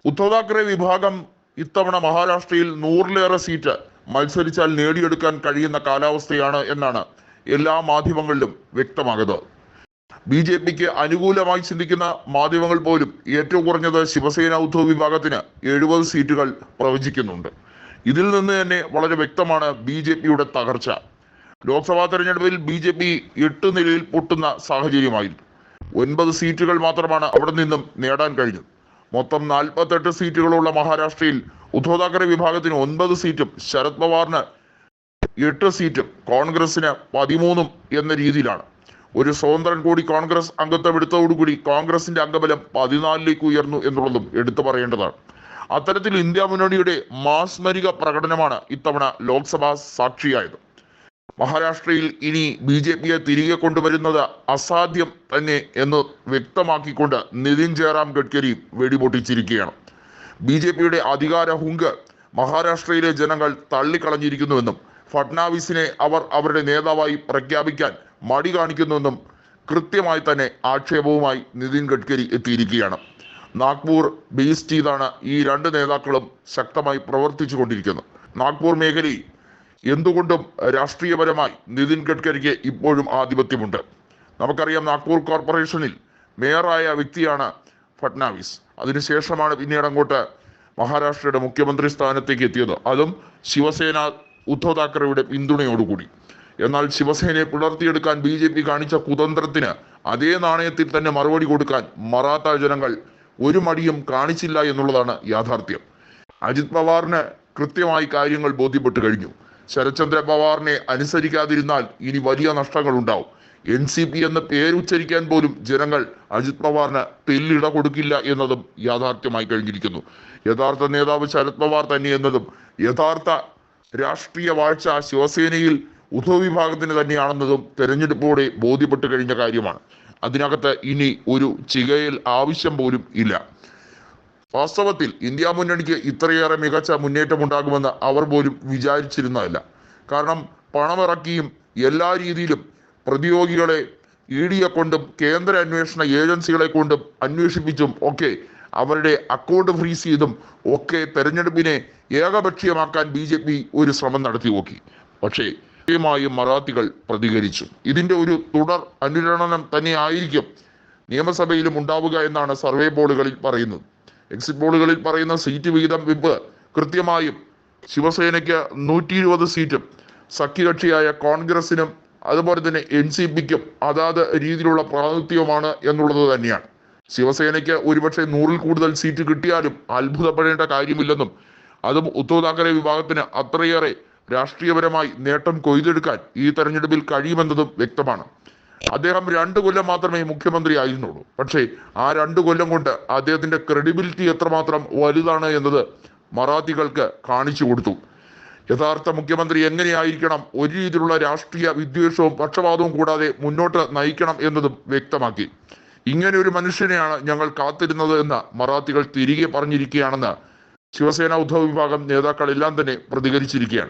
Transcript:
ഉദ്ധവ് താക്കറെ വിഭാഗം ഇത്തവണ മഹാരാഷ്ട്രയിൽ 100-ലേറെ സീറ്റ് മത്സരിച്ചാൽ നേടിയെടുക്കാൻ കഴിയുന്ന കാലാവസ്ഥയാണ് എന്നാണ് എല്ലാ മാധ്യമങ്ങളിലും വ്യക്തമാകുന്നത്. BJPക്ക് അനുകൂലമായി ചിന്തിക്കുന്ന മാധ്യമങ്ങൾ പോലും ഏറ്റവും കുറഞ്ഞത് ശിവസേന ഉദ്ധവ് വിഭാഗത്തിന് 70 സീറ്റുകൾ പ്രവചിക്കുന്നുണ്ട്. ഇതിൽ നിന്ന് തന്നെ വളരെ വ്യക്തമാണ് BJPയുടെ തകർച്ച. ലോക്സഭാ തെരഞ്ഞെടുപ്പിൽ BJP 8 നിലയിൽ പൊട്ടുന്ന സാഹചര്യമായിരുന്നു. 9 സീറ്റുകൾ മാത്രമാണ് അവിടെ നിന്നും നേടാൻ കഴിഞ്ഞത്. മൊത്തം 48 സീറ്റുകളുള്ള മഹാരാഷ്ട്രയിൽ ഉദ്ധവ് താക്കറെ വിഭാഗത്തിന് 9 സീറ്റും ശരത് പവാറിന് 8 സീറ്റും കോൺഗ്രസിന് 13 എന്ന രീതിയിലാണ്. ഒരു സ്വതന്ത്രൻ കൂടി കോൺഗ്രസ് അംഗത്വം എടുത്തതോടുകൂടി കോൺഗ്രസിന്റെ അംഗബലം 14ലേക്ക് ഉയർന്നു എന്നുള്ളതും എടുത്തു പറയേണ്ടതാണ്. അത്തരത്തിൽ ഇന്ത്യ മുന്നണിയുടെ മാസ്മരിക പ്രകടനമാണ് ഇത്തവണ ലോക്സഭ സാക്ഷിയായത്. മഹാരാഷ്ട്രയിൽ ഇനി BJPയെ തിരികെ കൊണ്ടുവരുന്നത് അസാധ്യം തന്നെ എന്ന് വ്യക്തമാക്കിക്കൊണ്ട് നിതിൻ ജയറാം ഗഡ്കരി വെടിപൊട്ടിച്ചിരിക്കുകയാണ്. BJPയുടെ അധികാര ഹുങ്ക് മഹാരാഷ്ട്രയിലെ ജനങ്ങൾ തള്ളിക്കളഞ്ഞിരിക്കുന്നുവെന്നും ഫട്നാവിസിനെ അവർ അവരുടെ നേതാവായി പ്രഖ്യാപിക്കാൻ മടി കാണിക്കുന്നുവെന്നും കൃത്യമായി തന്നെ ആക്ഷേപവുമായി നിതിൻ ഗഡ്കരി എത്തിയിരിക്കുകയാണ്. നാഗ്പൂർ ബേസ് ചെയ്താണ് ഈ രണ്ട് നേതാക്കളും ശക്തമായി പ്രവർത്തിച്ചു കൊണ്ടിരിക്കുന്നത്. നാഗ്പൂർ മേഖലയിൽ എന്തുകൊണ്ടും രാഷ്ട്രീയപരമായി നിതിൻ ഗഡ്കരിക്ക് ഇപ്പോഴും ആധിപത്യമുണ്ട്. നമുക്കറിയാം, നാഗ്പൂർ കോർപ്പറേഷനിൽ മേയറായ വ്യക്തിയാണ് ഫട്നാവിസ്. അതിനുശേഷമാണ് പിന്നീട് അങ്ങോട്ട് മഹാരാഷ്ട്രയുടെ മുഖ്യമന്ത്രി സ്ഥാനത്തേക്ക് എത്തിയത്, അതും ശിവസേന ഉദ്ധവ് താക്കറെയുടെ പിന്തുണയോടുകൂടി. എന്നാൽ ശിവസേനയെ പിളർത്തിയെടുക്കാൻ BJP കാണിച്ച കുതന്ത്രത്തിന് അതേ നാണയത്തിൽ തന്നെ മറുപടി കൊടുക്കാൻ മറാത്ത ജനങ്ങൾ ഒരു മടിയും കാണിച്ചില്ല എന്നുള്ളതാണ് യാഥാർത്ഥ്യം. അജിത് പവാറിന് കൃത്യമായി കാര്യങ്ങൾ ബോധ്യപ്പെട്ടു കഴിഞ്ഞു. ശരത്ചന്ദ്ര പവാറിനെ അനുസരിക്കാതിരുന്നാൽ ഇനി വലിയ നഷ്ടങ്ങൾ ഉണ്ടാവും. NCP എന്ന പേരുച്ചരിക്കാൻ പോലും ജനങ്ങൾ അജിത് പവാറിന് തെല്ലിട കൊടുക്കില്ല എന്നതും യാഥാർത്ഥ്യമായി കഴിഞ്ഞിരിക്കുന്നു. യഥാർത്ഥ നേതാവ് ശരത് പവാർ തന്നെ എന്നതും യഥാർത്ഥ രാഷ്ട്രീയ വാഴ്ച ശിവസേനയിൽ ഉദ്ധവ് വിഭാഗത്തിന് തന്നെയാണെന്നതും തെരഞ്ഞെടുപ്പോടെ ബോധ്യപ്പെട്ടു കഴിഞ്ഞ കാര്യമാണ്. അതിനകത്ത് ഇനി ഒരു ചികയൽ ആവശ്യം പോലും ഇല്ല. വാസ്തവത്തിൽ ഇന്ത്യ മുന്നണിക്ക് ഇത്രയേറെ മികച്ച മുന്നേറ്റം ഉണ്ടാകുമെന്ന് അവർ പോലും വിചാരിച്ചിരുന്നതല്ല. കാരണം പണമിറക്കിയും എല്ലാ രീതിയിലും പ്രതിയോഗികളെ EDയെ കൊണ്ടും കേന്ദ്ര അന്വേഷണ ഏജൻസികളെ കൊണ്ടും അന്വേഷിപ്പിച്ചും ഒക്കെ അവരുടെ അക്കൗണ്ട് ഫ്രീസ് ചെയ്തും ഒക്കെ തെരഞ്ഞെടുപ്പിനെ ഏകപക്ഷീയമാക്കാൻ BJP ഒരു ശ്രമം നടത്തി നോക്കി. പക്ഷേ കൃത്യമായും മറാത്തികൾ പ്രതികരിച്ചു. ഇതിന്റെ ഒരു തുടർ അനുരണനം തന്നെ ആയിരിക്കും നിയമസഭയിലും ഉണ്ടാവുക എന്നാണ് സർവേ പോളുകളിൽ പറയുന്നത്. എക്സിറ്റ് പോളുകളിൽ പറയുന്ന സീറ്റ് വിഹിതം വിപ്പ് കൃത്യമായും ശിവസേനയ്ക്ക് 120 സീറ്റും സഖ്യകക്ഷിയായ കോൺഗ്രസിനും അതുപോലെ തന്നെ NCPക്കും അതാത് രീതിയിലുള്ള പ്രാതിനിധ്യവുമാണ് എന്നുള്ളത് തന്നെയാണ്. ശിവസേനയ്ക്ക് ഒരുപക്ഷെ 100-ൽ കൂടുതൽ സീറ്റ് കിട്ടിയാലും അത്ഭുതപ്പെടേണ്ട കാര്യമില്ലെന്നും അതും ഉദ്ധവ് താക്കറെ വിഭാഗത്തിന് അത്രയേറെ രാഷ്ട്രീയപരമായി നേട്ടം കൊയ്തെടുക്കാൻ ഈ തെരഞ്ഞെടുപ്പിൽ കഴിയുമെന്നതും വ്യക്തമാണ്. അദ്ദേഹം 2 കൊല്ലം മാത്രമേ മുഖ്യമന്ത്രി ആയിരുന്നുള്ളൂ. പക്ഷേ ആ 2 കൊല്ലം കൊണ്ട് അദ്ദേഹത്തിന്റെ ക്രെഡിബിലിറ്റി എത്രമാത്രം വലുതാണ് എന്നത് മറാത്തികൾക്ക് കാണിച്ചു കൊടുത്തു. യഥാർത്ഥ മുഖ്യമന്ത്രി എങ്ങനെയായിരിക്കണം, ഒരു രീതിയിലുള്ള രാഷ്ട്രീയ വിദ്വേഷവും പക്ഷപാതവും കൂടാതെ മുന്നോട്ട് നയിക്കണം എന്നതും വ്യക്തമാക്കി. ഇങ്ങനെ ഒരു മനുഷ്യനെയാണ് ഞങ്ങൾ കാത്തിരുന്നത് എന്ന് മറാത്തികൾ തിരികെ പറഞ്ഞിരിക്കുകയാണെന്ന് ശിവസേന ഉദ്ധവ് വിഭാഗം നേതാക്കളെല്ലാം തന്നെ പ്രതികരിച്ചിരിക്കുകയാണ്.